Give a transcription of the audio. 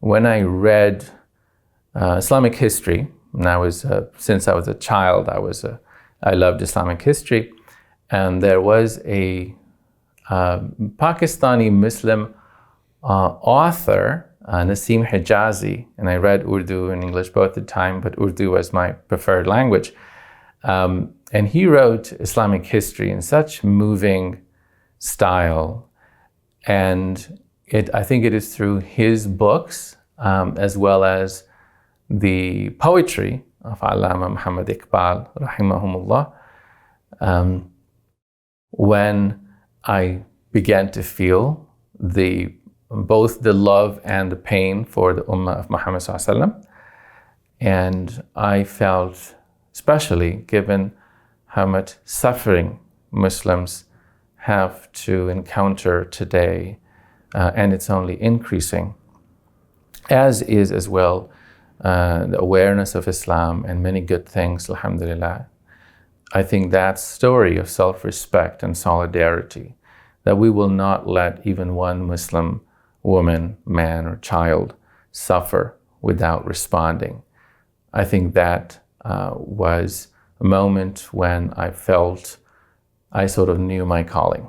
when I read Islamic history, and since I was a child, I loved Islamic history, and there was a Pakistani Muslim author, Naseem Hijazi, and I read Urdu and English both at the time, but Urdu was my preferred language. And he wrote Islamic history in such moving style, and I think it is through his books, as well as the poetry of Allama Muhammad Iqbal, rahimahumullah, when I began to feel both the love and the pain for the Ummah of Muhammad sallallahu alaihi wasallam. And I felt, especially given how much suffering Muslims have to encounter today, and it's only increasing, as is as well the awareness of Islam and many good things, alhamdulillah. I think that story of self-respect and solidarity, that we will not let even one Muslim woman, man, or child suffer without responding. I think that was a moment when I felt I sort of knew my calling.